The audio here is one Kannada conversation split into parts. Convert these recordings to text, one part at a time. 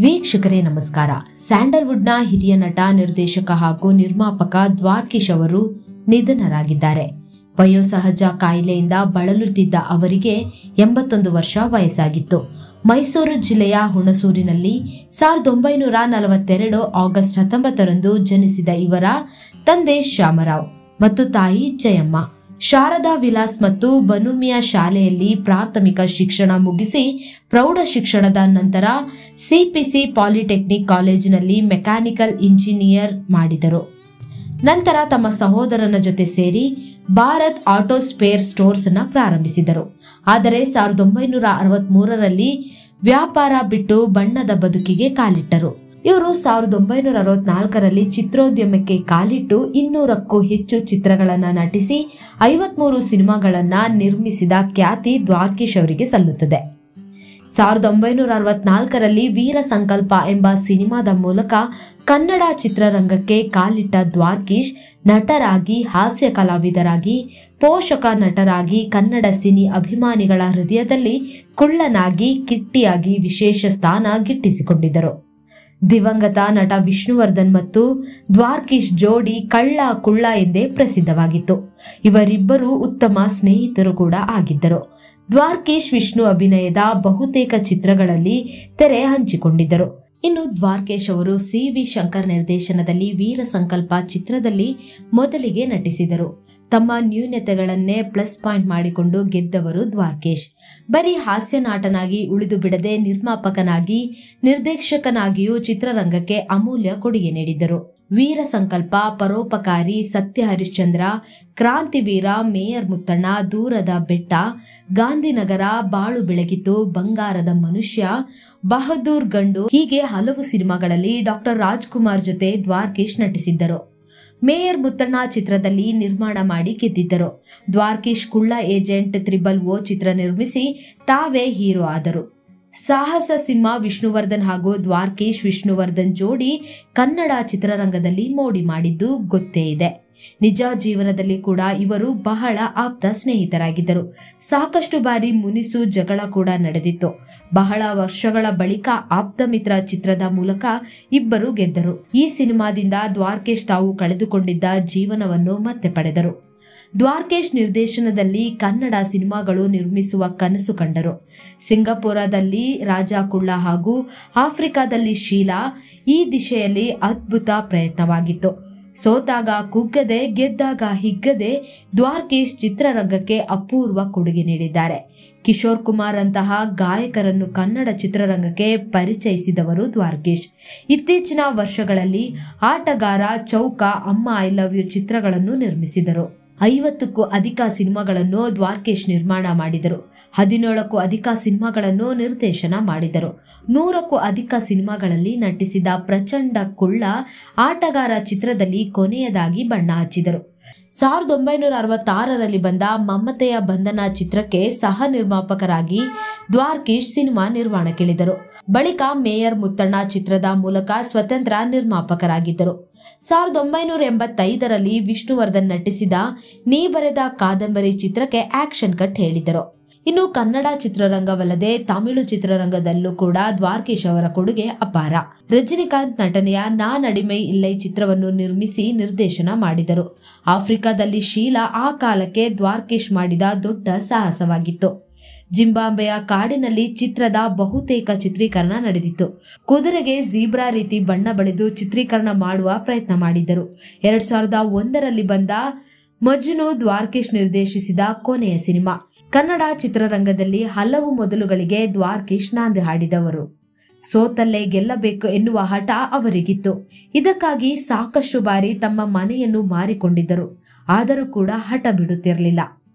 ವೀಕ್ಷಕರೇ ನಮಸ್ಕಾರ. ಸ್ಯಾಂಡಲ್ವುಡ್ನ ಹಿರಿಯ ನಟ, ನಿರ್ದೇಶಕ ಹಾಗೂ ನಿರ್ಮಾಪಕ ದ್ವಾರಕೀಶ್ ಅವರು ನಿಧನರಾಗಿದ್ದಾರೆ. ವಯೋಸಹಜ ಕಾಯಿಲೆಯಿಂದ ಬಳಲುತ್ತಿದ್ದ ಅವರಿಗೆ 81 ವರ್ಷ ವಯಸ್ಸಾಗಿತ್ತು. ಮೈಸೂರು ಜಿಲ್ಲೆಯ ಹುಣಸೂರಿನಲ್ಲಿ 1942 ಆಗಸ್ಟ್ 19ರಂದು ಜನಿಸಿದ ಇವರ ತಂದೆ ಶ್ಯಾಮರಾವ್ ಮತ್ತು ತಾಯಿ ಜಯಮ್ಮ ಶಾರದಾ ವಿಲಾಸ್ ಮತ್ತು ಬನುಮಿಯಾ ಶಾಲೆಯಲ್ಲಿ ಪ್ರಾಥಮಿಕ ಶಿಕ್ಷಣ ಮುಗಿಸಿ ಪ್ರೌಢ ಶಿಕ್ಷಣದ ನಂತರ ಸಿಪಿಸಿ ಪಾಲಿಟೆಕ್ನಿಕ್ ಕಾಲೇಜಿನಲ್ಲಿ ಮೆಕ್ಯಾನಿಕಲ್ ಇಂಜಿನಿಯರ್ ಮಾಡಿದರು. ನಂತರ ತಮ್ಮ ಸಹೋದರನ ಜೊತೆ ಸೇರಿ ಭಾರತ್ ಆಟೋ ಸ್ಪೇರ್ ಸ್ಟೋರ್ಸ್ ಅನ್ನು ಪ್ರಾರಂಭಿಸಿದರು. ಆದರೆ 1963ರಲ್ಲಿ ವ್ಯಾಪಾರ ಬಿಟ್ಟು ಬಣ್ಣದ ಬದುಕಿಗೆ ಕಾಲಿಟ್ಟರು. ಇವರು 1964ರಲ್ಲಿ ಚಿತ್ರೋದ್ಯಮಕ್ಕೆ ಕಾಲಿಟ್ಟು 200ಕ್ಕೂ ಹೆಚ್ಚು ಚಿತ್ರಗಳನ್ನು ನಟಿಸಿ 53 ಸಿನಿಮಾಗಳನ್ನು ನಿರ್ಮಿಸಿದ ಖ್ಯಾತಿ ದ್ವಾರಕೀಶ್ ಅವರಿಗೆ ಸಲ್ಲುತ್ತದೆ. 1964ರಲ್ಲಿ ವೀರ ಸಂಕಲ್ಪ ಎಂಬ ಸಿನಿಮಾದ ಮೂಲಕ ಕನ್ನಡ ಚಿತ್ರರಂಗಕ್ಕೆ ಕಾಲಿಟ್ಟ ದ್ವಾರಕೀಶ್ ನಟರಾಗಿ, ಹಾಸ್ಯ ಕಲಾವಿದರಾಗಿ, ಪೋಷಕ ನಟರಾಗಿ ಕನ್ನಡ ಸಿನಿ ಅಭಿಮಾನಿಗಳ ಹೃದಯದಲ್ಲಿ ಕುಳ್ಳನಾಗಿ, ಕಿಟ್ಟಿಯಾಗಿ ವಿಶೇಷ ಸ್ಥಾನ ಗಿಟ್ಟಿಸಿಕೊಂಡಿದ್ದರು. ದಿವಂಗತ ನಟ ವಿಷ್ಣುವರ್ಧನ್ ಮತ್ತು ದ್ವಾರಕೀಶ್ ಜೋಡಿ ಕಳ್ಳ ಕುಳ್ಳ ಎಂದೇ ಪ್ರಸಿದ್ಧವಾಗಿತ್ತು. ಇವರಿಬ್ಬರು ಉತ್ತಮ ಸ್ನೇಹಿತರು ಕೂಡ ಆಗಿದ್ದರು. ದ್ವಾರಕೀಶ್ ವಿಷ್ಣು ಅಭಿನಯದ ಬಹುತೇಕ ಚಿತ್ರಗಳಲ್ಲಿ ತೆರೆ ಹಂಚಿಕೊಂಡಿದ್ದರು. ಇನ್ನು ದ್ವಾರಕೀಶ್ ಅವರು ಸಿ.ವಿ. ಶಂಕರ್ ನಿರ್ದೇಶನದಲ್ಲಿ ವೀರ ಸಂಕಲ್ಪ ಚಿತ್ರದಲ್ಲಿ ಮೊದಲಿಗೆ ನಟಿಸಿದರು. ತಮ್ಮ ನ್ಯೂನತೆಗಳನ್ನೇ ಪ್ಲಸ್ ಪಾಯಿಂಟ್ ಮಾಡಿಕೊಂಡು ಗೆದ್ದವರು ದ್ವಾರಕೀಶ್. ಬರೀ ಹಾಸ್ಯ ನಾಟನಾಗಿ ಉಳಿದು ಬಿಡದೆ ನಿರ್ಮಾಪಕನಾಗಿ, ನಿರ್ದೇಶಕನಾಗಿಯೂ ಚಿತ್ರರಂಗಕ್ಕೆ ಅಮೂಲ್ಯ ಕೊಡುಗೆ ನೀಡಿದ್ದರು. ವೀರ ಸಂಕಲ್ಪ, ಪರೋಪಕಾರಿ, ಸತ್ಯ ಹರಿಶ್ಚಂದ್ರ, ಕ್ರಾಂತಿವೀರ, ಮೇಯರ್ ಮುತ್ತಣ್ಣ, ದೂರದ ಬೆಟ್ಟ, ಗಾಂಧಿನಗರ, ಬಾಳು ಬೆಳಗಿತು, ಬಂಗಾರದ ಮನುಷ್ಯ, ಬಹದ್ದೂರ್ ಗಂಡು ಹೀಗೆ ಹಲವು ಸಿನಿಮಾಗಳಲ್ಲಿ ಡಾಕ್ಟರ್ ರಾಜ್ಕುಮಾರ್ ಜೊತೆ ದ್ವಾರಕೀಶ್ ನಟಿಸಿದ್ದರು. ಮೇಯರ್ ಮುತ್ತಣ್ಣ ಚಿತ್ರದಲ್ಲಿ ನಿರ್ಮಾಣ ಮಾಡಿ ಗೆದ್ದಿದ್ದರು. ದ್ವಾರಕೀಶ್ ಕುಳ್ಳ ಏಜೆಂಟ್, 000 ಚಿತ್ರ ನಿರ್ಮಿಸಿ ತಾವೇ ಹೀರೋ ಆದರು. ಸಾಹಸ ಸಿಂಹ ವಿಷ್ಣುವರ್ಧನ್ ಹಾಗೂ ದ್ವಾರಕೀಶ್ ವಿಷ್ಣುವರ್ಧನ್ ಜೋಡಿ ಕನ್ನಡ ಚಿತ್ರರಂಗದಲ್ಲಿ ಮೋಡಿ ಮಾಡಿದ್ದು ಗೊತ್ತೇ ಇದೆ. ನಿಜ ಜೀವನದಲ್ಲಿ ಕೂಡ ಇವರು ಬಹಳ ಆಪ್ತ ಸ್ನೇಹಿತರಾಗಿದ್ದರು. ಸಾಕಷ್ಟು ಬಾರಿ ಮುನಿಸು ಜಗಳ ಕೂಡ ನಡೆದಿತ್ತು. ಬಹಳ ವರ್ಷಗಳ ಬಳಿಕ ಆಪ್ತ ಮಿತ್ರ ಚಿತ್ರದ ಮೂಲಕ ಇಬ್ಬರು ಗೆದ್ದರು. ಈ ಸಿನಿಮಾದಿಂದ ದ್ವಾರಕೀಶ್ ತಾವು ಕಳೆದುಕೊಂಡಿದ್ದ ಜೀವನವನ್ನು ಮತ್ತೆ ಪಡೆದರು. ದ್ವಾರಕೀಶ್ ನಿರ್ದೇಶನದಲ್ಲಿ ಕನ್ನಡ ಸಿನಿಮಾಗಳು ನಿರ್ಮಿಸುವ ಕನಸು ಕಂಡರು. ಸಿಂಗಾಪುರದಲ್ಲಿ ರಾಜ ಕುಳ್ಳ ಹಾಗೂ ಆಫ್ರಿಕಾದಲ್ಲಿ ಶೀಲಾ ಈ ದಿಶೆಯಲ್ಲಿ ಅದ್ಭುತ ಪ್ರಯತ್ನವಾಗಿತ್ತು. ಸೋತಾಗ ಕುಗ್ಗದೆ, ಗೆದ್ದಾಗ ಹಿಗ್ಗದೆ ದ್ವಾರಕೀಶ್ ಚಿತ್ರರಂಗಕ್ಕೆ ಅಪೂರ್ವ ಕೊಡುಗೆ ನೀಡಿದ್ದಾರೆ. ಕಿಶೋರ್ ಕುಮಾರ್ ಅಂತಹ ಗಾಯಕರನ್ನು ಕನ್ನಡ ಚಿತ್ರರಂಗಕ್ಕೆ ಪರಿಚಯಿಸಿದವರು ದ್ವಾರಕೀಶ್. ಇತ್ತೀಚಿನ ವರ್ಷಗಳಲ್ಲಿ ಆಟಗಾರ, ಚೌಕ, ಅಮ್ಮ ಐ ಲವ್ ಯು ಚಿತ್ರಗಳನ್ನು ನಿರ್ಮಿಸಿದರು. 50ಕ್ಕೂ ಅಧಿಕ ಸಿನಿಮಾಗಳನ್ನು ದ್ವಾರಕೀಶ್ ನಿರ್ಮಾಣ ಮಾಡಿದರು. 17ಕ್ಕೂ ಅಧಿಕ ಸಿನಿಮಾಗಳನ್ನು ನಿರ್ದೇಶನ ಮಾಡಿದರು. 100ಕ್ಕೂ ಅಧಿಕ ಸಿನಿಮಾಗಳಲ್ಲಿ ನಟಿಸಿದ ಪ್ರಚಂಡ ಕುಳ್ಳ, ಆಟಗಾರ ಚಿತ್ರದಲ್ಲಿ ಕೊನೆಯದಾಗಿ ಬಣ್ಣ ಹಚ್ಚಿದರು. 1966ರಲ್ಲಿ ಬಂದ ಮಮತೆಯ ಬಂಧನ ಚಿತ್ರಕ್ಕೆ ಸಹ ನಿರ್ಮಾಪಕರಾಗಿ ದ್ವಾರಕೀಶ್ ಸಿನಿಮಾ ನಿರ್ಮಾಣಕ್ಕಿಳಿದರು. ಬಳಿಕ ಮೇಯರ್ ಮುತ್ತಣ್ಣ ಚಿತ್ರದ ಮೂಲಕ ಸ್ವತಂತ್ರ ನಿರ್ಮಾಪಕರಾಗಿದ್ದರು. 1985ರಲ್ಲಿ ವಿಷ್ಣುವರ್ಧನ್ ನಟಿಸಿದ ನೀ ಬರೆದ ಕಾದಂಬರಿ ಚಿತ್ರಕ್ಕೆ ಆಕ್ಷನ್ ಕಟ್ ಹೇಳಿದರು. ಇನ್ನು ಕನ್ನಡ ಚಿತ್ರರಂಗವಲ್ಲದೆ ತಮಿಳು ಚಿತ್ರರಂಗದಲ್ಲೂ ಕೂಡ ದ್ವಾರಕೀಶ್ ಅವರ ಕೊಡುಗೆ ಅಪಾರ. ರಜನಿಕಾಂತ್ ನಟನೆಯ ನಾನಡಿಮೈ ಇಲ್ಲೈ ಚಿತ್ರವನ್ನು ನಿರ್ಮಿಸಿ ನಿರ್ದೇಶನ ಮಾಡಿದರು. ಆಫ್ರಿಕಾದಲ್ಲಿ ಶೀಲಾ ಆ ಕಾಲಕ್ಕೆ ದ್ವಾರಕೀಶ್ ಮಾಡಿದ ದೊಡ್ಡ ಸಾಹಸವಾಗಿತ್ತು. ಜಿಂಬಾಬ್ವೆಯ ಕಾಡಿನಲ್ಲಿ ಚಿತ್ರದ ಬಹುತೇಕ ಚಿತ್ರೀಕರಣ ನಡೆದಿತ್ತು. ಕುದುರೆಗೆ ಝೀಬ್ರಾ ರೀತಿ ಬಣ್ಣ ಬಳಿದು ಚಿತ್ರೀಕರಣ ಮಾಡುವ ಪ್ರಯತ್ನ ಮಾಡಿದ್ದರು. 2001ರಲ್ಲಿ ಬಂದ ಮಜ್ನು ದ್ವಾರಕೀಶ್ ನಿರ್ದೇಶಿಸಿದ ಕೊನೆಯ ಸಿನಿಮಾ. ಕನ್ನಡ ಚಿತ್ರರಂಗದಲ್ಲಿ ಹಲವು ಮೊದಲುಗಳಿಗೆ ದ್ವಾರಕೀಶ್ ನಾಂದಿ ಹಾಡಿದವರು. ಸೋತಲ್ಲೇ ಗೆಲ್ಲಬೇಕು ಎನ್ನುವ ಹಠ ಅವರಿಗಿತ್ತು. ಇದಕ್ಕಾಗಿ ಸಾಕಷ್ಟು ಬಾರಿ ತಮ್ಮ ಮನೆಯನ್ನು ಮಾರಿಕೊಂಡಿದ್ದರು. ಆದರೂ ಕೂಡ ಹಠ ಬಿಡುತ್ತಿರಲಿಲ್ಲ.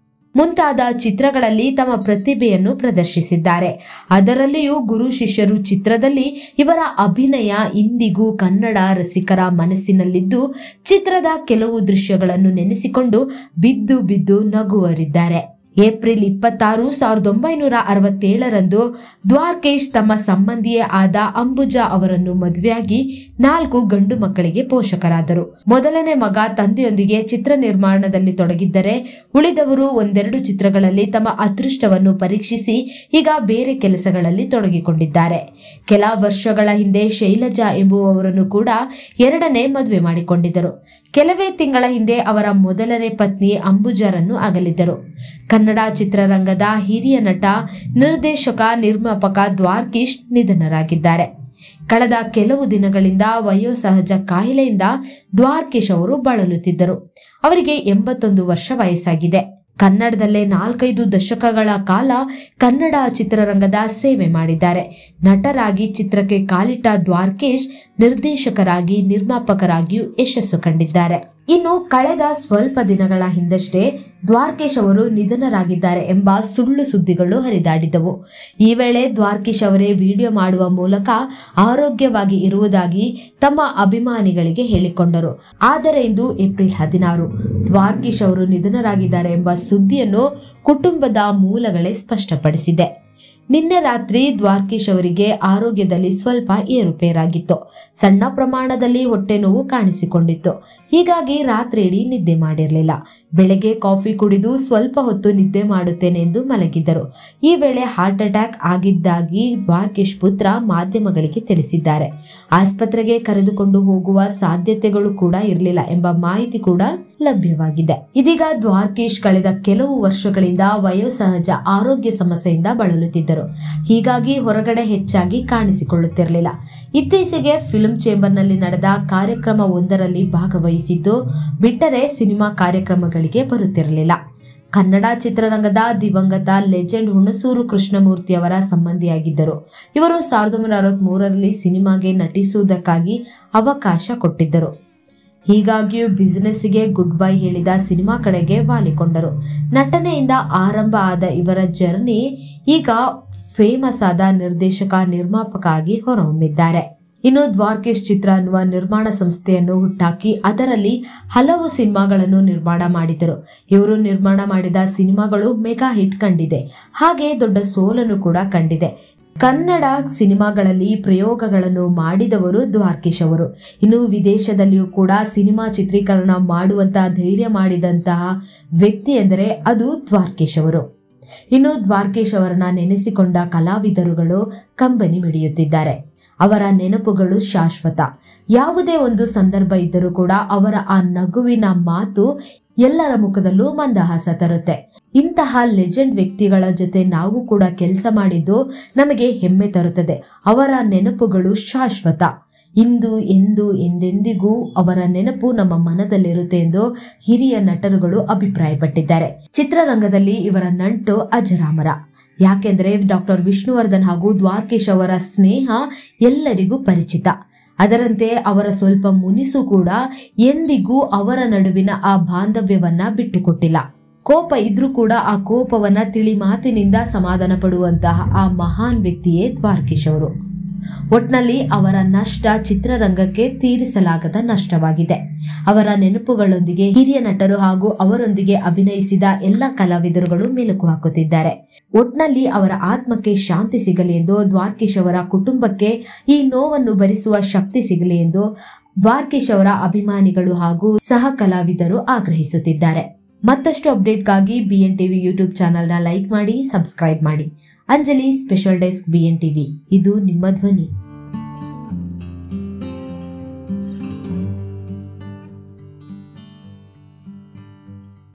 ಮುಂತಾದ ಚಿತ್ರಗಳಲ್ಲಿ ತಮ್ಮ ಪ್ರತಿಭೆಯನ್ನು ಪ್ರದರ್ಶಿಸಿದ್ದಾರೆ. ಅದರಲ್ಲಿಯೂ ಗುರು ಶಿಷ್ಯರು ಚಿತ್ರದಲ್ಲಿ ಇವರ ಅಭಿನಯ ಇಂದಿಗೂ ಕನ್ನಡ ರಸಿಕರ ಮನಸ್ಸಿನಲ್ಲಿದ್ದು, ಚಿತ್ರದ ಕೆಲವು ದೃಶ್ಯಗಳನ್ನು ನೆನೆಸಿಕೊಂಡು ಬಿದ್ದು ಬಿದ್ದು ನಗುವರಿದ್ದಾರೆ. ಏಪ್ರಿಲ್ 26, 1967ರಂದು ದ್ವಾರಕೀಶ್ ತಮ್ಮ ಸಂಬಂಧಿಯೇ ಆದ ಅಂಬುಜಾ ಅವರನ್ನು ಮದುವೆಯಾಗಿ 4 ಗಂಡು ಮಕ್ಕಳಿಗೆ ಪೋಷಕರಾದರು. ಮೊದಲನೇ ಮಗ ತಂದೆಯೊಂದಿಗೆ ಚಿತ್ರ ನಿರ್ಮಾಣದಲ್ಲಿ ತೊಡಗಿದ್ದರೆ ಉಳಿದವರು ಒಂದೆರಡು ಚಿತ್ರಗಳಲ್ಲಿ ತಮ್ಮ ಅದೃಷ್ಟವನ್ನು ಪರೀಕ್ಷಿಸಿ ಈಗ ಬೇರೆ ಕೆಲಸಗಳಲ್ಲಿ ತೊಡಗಿಕೊಂಡಿದ್ದಾರೆ. ಕೆಲ ವರ್ಷಗಳ ಹಿಂದೆ ಶೈಲಜಾ ಎಂಬುವವರನ್ನು ಕೂಡ 2ನೇ ಮದುವೆ ಮಾಡಿಕೊಂಡಿದ್ದರು. ಕೆಲವೇ ತಿಂಗಳ ಹಿಂದೆ ಅವರ ಮೊದಲನೇ ಪತ್ನಿ ಅಂಬುಜಾರನ್ನು ಅಗಲಿದ್ದರು. ಕನ್ನಡ ಚಿತ್ರರಂಗದ ಹಿರಿಯ ನಟ, ನಿರ್ದೇಶಕ, ನಿರ್ಮಾಪಕ ದ್ವಾರಕೀಶ್ ನಿಧನರಾಗಿದ್ದಾರೆ. ಕಳೆದ ಕೆಲವು ದಿನಗಳಿಂದ ವಯೋಸಹಜ ಕಾಯಿಲೆಯಿಂದ ದ್ವಾರಕೀಶ್ ಅವರು ಬಳಲುತ್ತಿದ್ದರು. ಅವರಿಗೆ 81 ವರ್ಷ ವಯಸ್ಸಾಗಿದೆ. ಕನ್ನಡದಲ್ಲೇ 4-5 ದಶಕಗಳ ಕಾಲ ಕನ್ನಡ ಚಿತ್ರರಂಗದ ಸೇವೆ ಮಾಡಿದ್ದಾರೆ. ನಟರಾಗಿ ಚಿತ್ರಕ್ಕೆ ಕಾಲಿಟ್ಟ ದ್ವಾರಕೀಶ್ ನಿರ್ದೇಶಕರಾಗಿ, ನಿರ್ಮಾಪಕರಾಗಿಯೂ ಯಶಸ್ಸು ಕಂಡಿದ್ದಾರೆ. ಇನ್ನು ಕಳೆದ ಸ್ವಲ್ಪ ದಿನಗಳ ಹಿಂದಷ್ಟೇ ದ್ವಾರಕೀಶ್ ಅವರು ನಿಧನರಾಗಿದ್ದಾರೆ ಎಂಬ ಸುಳ್ಳು ಸುದ್ದಿಗಳು ಹರಿದಾಡಿದ್ದವು. ಈ ವೇಳೆ ದ್ವಾರಕೀಶ್ ಅವರೇ ವಿಡಿಯೋ ಮಾಡುವ ಮೂಲಕ ಆರೋಗ್ಯವಾಗಿ ಇರುವುದಾಗಿ ತಮ್ಮ ಅಭಿಮಾನಿಗಳಿಗೆ ಹೇಳಿಕೊಂಡರು. ಆದರೆ ಇಂದು ಏಪ್ರಿಲ್ 16 ದ್ವಾರಕೀಶ್ ಅವರು ನಿಧನರಾಗಿದ್ದಾರೆ ಎಂಬ ಸುದ್ದಿಯನ್ನು ಕುಟುಂಬದ ಮೂಲಗಳೇ ಸ್ಪಷ್ಟಪಡಿಸಿದೆ. ನಿನ್ನೆ ರಾತ್ರಿ ದ್ವಾರಕೀಶ್ ಅವರಿಗೆ ಆರೋಗ್ಯದಲ್ಲಿ ಸ್ವಲ್ಪ ಏರುಪೇರಾಗಿತ್ತು. ಸಣ್ಣ ಪ್ರಮಾಣದಲ್ಲಿ ಹೊಟ್ಟೆ ನೋವು ಕಾಣಿಸಿಕೊಂಡಿತ್ತು. ಹೀಗಾಗಿ ರಾತ್ರಿ ಇಡೀ ನಿದ್ದೆ ಮಾಡಿರಲಿಲ್ಲ. ಬೆಳಗ್ಗೆ ಕಾಫಿ ಕುಡಿದು ಸ್ವಲ್ಪ ಹೊತ್ತು ನಿದ್ದೆ ಮಾಡುತ್ತೇನೆ ಎಂದು ಮಲಗಿದ್ದರು. ಈ ವೇಳೆ ಹಾರ್ಟ್ ಅಟ್ಯಾಕ್ ಆಗಿದ್ದಾಗಿ ದ್ವಾರಕೀಶ್ ಪುತ್ರ ಮಾಧ್ಯಮಗಳಿಗೆ ತಿಳಿಸಿದ್ದಾರೆ. ಆಸ್ಪತ್ರೆಗೆ ಕರೆದುಕೊಂಡು ಹೋಗುವ ಸಾಧ್ಯತೆಗಳು ಕೂಡ ಇರಲಿಲ್ಲ ಎಂಬ ಮಾಹಿತಿ ಕೂಡ ಲಭ್ಯವಾಗಿದೆ. ಇದೀಗ ದ್ವಾರಕೀಶ್ ಕಳೆದ ಕೆಲವು ವರ್ಷಗಳಿಂದ ವಯೋಸಹಜ ಆರೋಗ್ಯ ಸಮಸ್ಯೆಯಿಂದ ಬಳಲುತ್ತಿದ್ದರು. ಹೀಗಾಗಿ ಹೊರಗಡೆ ಹೆಚ್ಚಾಗಿ ಕಾಣಿಸಿಕೊಳ್ಳುತ್ತಿರಲಿಲ್ಲ. ಇತ್ತೀಚೆಗೆ ಫಿಲ್ಮ್ ಚೇಂಬರ್ನಲ್ಲಿ ನಡೆದ ಕಾರ್ಯಕ್ರಮ ಒಂದರಲ್ಲಿ ಭಾಗವಹಿಸಿದ್ದು ಬಿಟ್ಟರೆ ಸಿನಿಮಾ ಕಾರ್ಯಕ್ರಮಗಳಿಗೆ ಬರುತ್ತಿರಲಿಲ್ಲ. ಕನ್ನಡ ಚಿತ್ರರಂಗದ ದಿವಂಗತ ಲೆಜೆಂಡ್ ಹುಣಸೂರು ಕೃಷ್ಣಮೂರ್ತಿ ಅವರ ಸಂಬಂಧಿಯಾಗಿದ್ದರು. ಇವರು 1963ರಲ್ಲಿ ಸಿನಿಮಾಗೆ ನಟಿಸುವುದಕ್ಕಾಗಿ ಅವಕಾಶ ಕೊಟ್ಟಿದ್ದರು. ಹೀಗಾಗಿಯೂ ಬಿಸಿನೆಸ್ಸಿಗೆ ಗುಡ್ ಬೈ ಹೇಳಿದ ಸಿನಿಮಾ ಕಡೆಗೆ ವಾಲಿಕೊಂಡರು. ನಟನೆಯಿಂದ ಆರಂಭ ಆದ ಇವರ ಜರ್ನಿ ಈಗ ಫೇಮಸ್ ಆದ ನಿರ್ದೇಶಕ, ನಿರ್ಮಾಪಕ ಆಗಿ ಹೊರಹೊಮ್ಮಿದ್ದಾರೆ. ಇನ್ನು ದ್ವಾರಕೀಶ್ ಚಿತ್ರ ಅನ್ನುವ ನಿರ್ಮಾಣ ಸಂಸ್ಥೆಯನ್ನು ಹುಟ್ಟಾಕಿ ಅದರಲ್ಲಿ ಹಲವು ಸಿನಿಮಾಗಳನ್ನು ನಿರ್ಮಾಣ ಮಾಡಿದರು. ಇವರು ನಿರ್ಮಾಣ ಮಾಡಿದ ಸಿನಿಮಾಗಳು ಮೆಗಾ ಹಿಟ್ ಕಂಡಿದೆ. ಹಾಗೆ ದೊಡ್ಡ ಸೋಲನ್ನು ಕೂಡ ಕಂಡಿದೆ. ಕನ್ನಡ ಸಿನಿಮಾಗಳಲ್ಲಿ ಪ್ರಯೋಗಗಳನ್ನು ಮಾಡಿದವರು ದ್ವಾರಕೀಶ್ ಅವರು. ಇನ್ನು ವಿದೇಶದಲ್ಲಿಯೂ ಕೂಡ ಸಿನಿಮಾ ಚಿತ್ರೀಕರಣ ಮಾಡುವಂತಹ ಧೈರ್ಯ ಮಾಡಿದಂತಹ ವ್ಯಕ್ತಿ ಎಂದರೆ ಅದು ದ್ವಾರಕೀಶ್ ಅವರು. ಇನ್ನು ದ್ವಾರಕೀಶ್ ಅವರನ್ನ ನೆನೆಸಿಕೊಂಡ ಕಲಾವಿದರುಗಳು ಕಂಬನಿ ಮಿಡಿಯುತ್ತಿದ್ದಾರೆ. ಅವರ ನೆನಪುಗಳು ಶಾಶ್ವತ. ಯಾವುದೇ ಒಂದು ಸಂದರ್ಭ ಇದ್ದರೂ ಕೂಡ ಅವರ ಆ ನಗುವಿನ ಮಾತು ಎಲ್ಲರ ಮುಖದಲ್ಲೂ ಮಂದಹಾಸ ತರುತ್ತೆ. ಇಂತಹ ಲೆಜೆಂಡ್ ವ್ಯಕ್ತಿಗಳ ಜೊತೆ ನಾವು ಕೂಡ ಕೆಲಸ ಮಾಡಿದ್ದು ನಮಗೆ ಹೆಮ್ಮೆ ತರುತ್ತದೆ. ಅವರ ನೆನಪುಗಳು ಶಾಶ್ವತ. ಇಂದು ಎಂದು ಎಂದೆಂದಿಗೂ ಅವರ ನೆನಪು ನಮ್ಮ ಮನದಲ್ಲಿರುತ್ತೆ ಎಂದು ಹಿರಿಯ ನಟರುಗಳು ಅಭಿಪ್ರಾಯಪಟ್ಟಿದ್ದಾರೆ. ಚಿತ್ರರಂಗದಲ್ಲಿ ಇವರ ನಂಟು ಅಜರಾಮರ. ಯಾಕೆಂದ್ರೆ ಡಾಕ್ಟರ್ ವಿಷ್ಣುವರ್ಧನ್ ಹಾಗೂ ದ್ವಾರಕೀಶ್ ಅವರ ಸ್ನೇಹ ಎಲ್ಲರಿಗೂ ಪರಿಚಿತ. ಅದರಂತೆ ಅವರ ಸ್ವಲ್ಪ ಮುನಿಸು ಕೂಡ ಎಂದಿಗೂ ಅವರ ನಡುವಿನ ಆ ಬಾಂಧವ್ಯವನ್ನ ಬಿಟ್ಟುಕೊಟ್ಟಿಲ್ಲ. ಕೋಪ ಇದ್ರೂ ಕೂಡ ಆ ಕೋಪವನ್ನ ತಿಳಿ ಮಾತಿನಿಂದ ಸಮಾಧಾನ ಪಡುವಂತಹ ಆ ಮಹಾನ್ ವ್ಯಕ್ತಿಯೇ ದ್ವಾರಕೀಶ್ ಅವರು. ಒಟ್ನಲ್ಲಿ ಅವರ ನಷ್ಟ ಚಿತ್ರರಂಗಕ್ಕೆ ತೀರಿಸಲಾಗದ ನಷ್ಟವಾಗಿದೆ. ಅವರ ನೆನಪುಗಳೊಂದಿಗೆ ಹಿರಿಯ ನಟರು ಹಾಗೂ ಅವರೊಂದಿಗೆ ಅಭಿನಯಿಸಿದ ಎಲ್ಲ ಕಲಾವಿದರುಗಳು ಮೆಲುಕು ಹಾಕುತ್ತಿದ್ದಾರೆ. ಒಟ್ನಲ್ಲಿ ಅವರ ಆತ್ಮಕ್ಕೆ ಶಾಂತಿ ಸಿಗಲಿ ಎಂದು, ದ್ವಾರಕೀಶ್ ಅವರ ಕುಟುಂಬಕ್ಕೆ ಈ ನೋವನ್ನು ಭರಿಸುವ ಶಕ್ತಿ ಸಿಗಲಿ ಎಂದು ದ್ವಾರಕೀಶ್ ಅವರ ಅಭಿಮಾನಿಗಳು ಹಾಗೂ ಸಹ ಕಲಾವಿದರು ಆಗ್ರಹಿಸುತ್ತಿದ್ದಾರೆ. ಮತ್ತಷ್ಟು ಅಪ್ಡೇಟ್ಗಾಗಿ BN TV ಯೂಟ್ಯೂಬ್ ಚಾನೆಲ್ನ ಲೈಕ್ ಮಾಡಿ, ಸಬ್ಸ್ಕ್ರೈಬ್ ಮಾಡಿ. Anjali special desk BN TV, ಇದು ನಿಮ್ಮ ಧ್ವನಿ.